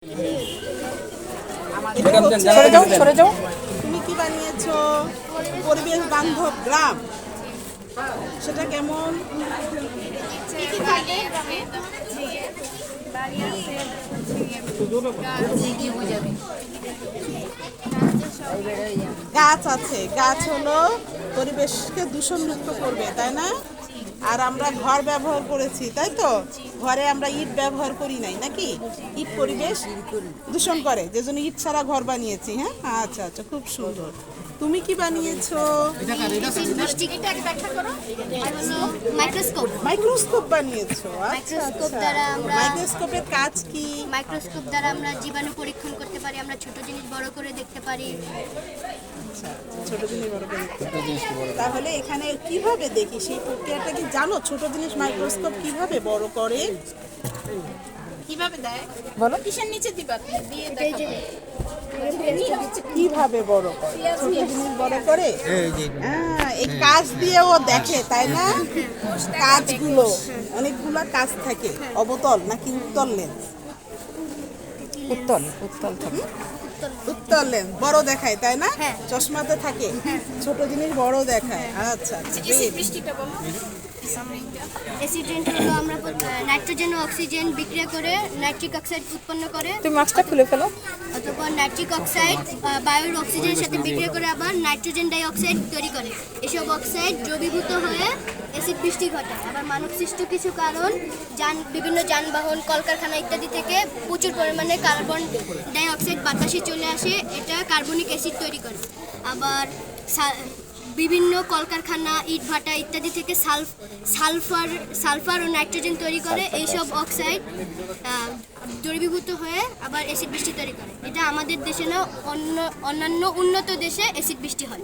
তুমি কি বানিয়েছো? পরিবেশ বান্ধব গ্রাম, সেটা কেমন? গাছ আছে, গাছ হলো পরিবেশকে দূষণমুক্ত করবে, তাই না? আর আমরা ঘর ব্যবহার করেছি, তাই তো? ঘরে আমরা ইট ব্যবহার করি নাই নাকি? ইট পরিবেশ দূষণ করে, যে জন্য ইট ছাড়া ঘর বানিয়েছি। হ্যাঁ, আচ্ছা আচ্ছা, খুব সুন্দর। তুমি কি বানিয়েছো? মাইক্রোস্কোপ বানিয়েছো? মাইক্রোস্কোপের কাজ কি? মাইক্রোস্কোপ দ্বারা আমরা জীবাণু পরীক্ষণ করতে পারি, আমরা ছোট জিনিস বড় করে দেখতে পারি। ছোট জিনিস বড় করে দেখতে পারি। তাহলে এখানে কিভাবে দেখি সেই প্রক্রিয়াটা কি জানো? ছোট জিনিস মাইক্রোস্কোপ কিভাবে বড় করে? কিভাবে দেয় বলো। কিসের নিচে দিবা দিয়ে দেখাবো কিভাবে বড় করে? ছোট জিনিস বড় করে এই কাজ দিয়েও দেখে, তাই না? কাজগুলো অনেকগুলো কাজ থাকে। অবতল নাকি উত্তল লেন্স? উত্তল লেন্স বড় দেখায়, তাই না? চশমাতে থাকে, ছোট জিনিস বড় দেখায়। আচ্ছা আচ্ছা, বৃষ্টিটা বলো। অ্যাসিড রেইন হলো আমরা নাইট্রোজেন ও অক্সিজেন বিক্রিয়া করে নাইট্রিক অক্সাইড উৎপন্ন করে। তুমি মাস্কটা খুলে ফেলো। অতঃপর নাইট্রিক অক্সাইড বায়ুর অক্সিজেনের সাথে বিক্রিয়া করে আবার নাইট্রোজেন ডাই অক্সাইড তৈরি করে। এসব অক্সাইড দ্রবীভূত হয়ে অ্যাসিড বৃষ্টি ঘটায়। আবার মানব সৃষ্ট কিছু কারণ, বিভিন্ন যানবাহন, কলকারখানা ইত্যাদি থেকে প্রচুর পরিমাণে কার্বন ডাই অক্সাইড বাতাসে চলে আসে, এটা কার্বনিক অ্যাসিড তৈরি করে। আবার বিভিন্ন কলকারখানা, ইটভাটা ইত্যাদি থেকে সালফার ও নাইট্রোজেন তৈরি করে। এইসব অক্সাইড দ্রবীভূত হয়ে আবার অ্যাসিড বৃষ্টি তৈরি করে। এটা আমাদের দেশে না, অন্যান্য উন্নত দেশে অ্যাসিড বৃষ্টি হয়।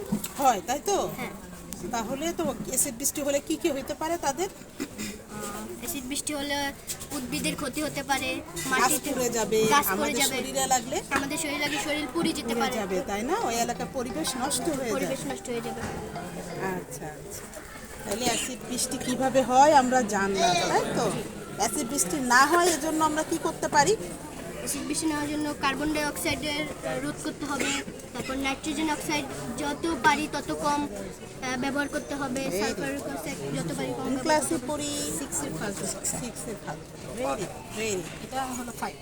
তাই তো? হ্যাঁ। তাহলে তো অ্যাসিড বৃষ্টি হলে কি কি হতে পারে তাদের? অ্যাসিড বৃষ্টি হলে উদ্ভিদের ক্ষতি হতে পারে, গাছ পুড়ে যাবে, আমাদের শরীরে লাগলে আমাদের শরীর পুড়ে যেতে পারে, যাবে, তাই না? ওই এলাকার পরিবেশ নষ্ট হয়ে যাবে। আচ্ছা আচ্ছা, তাহলে অ্যাসিড বৃষ্টি কিভাবে হয় আমরা জানলাম, তাই তো? অ্যাসিড বৃষ্টি না হয় এজন্য আমরা কি করতে পারি? অ্যাসিড বৃষ্টি নেওয়ার জন্য কার্বন ডাই অক্সাইডের রোধ করতে হবে। তারপর নাইট্রোজেন অক্সাইড যত পারি তত কম ব্যবহার করতে হবে। সালফারিক অক্সাইড যত পারি কম। ক্লাসে পড়ি 6 এর ফার্স্ট, 6 এর ফার্স্ট। ভেরি ভেরি, এটা হলো 5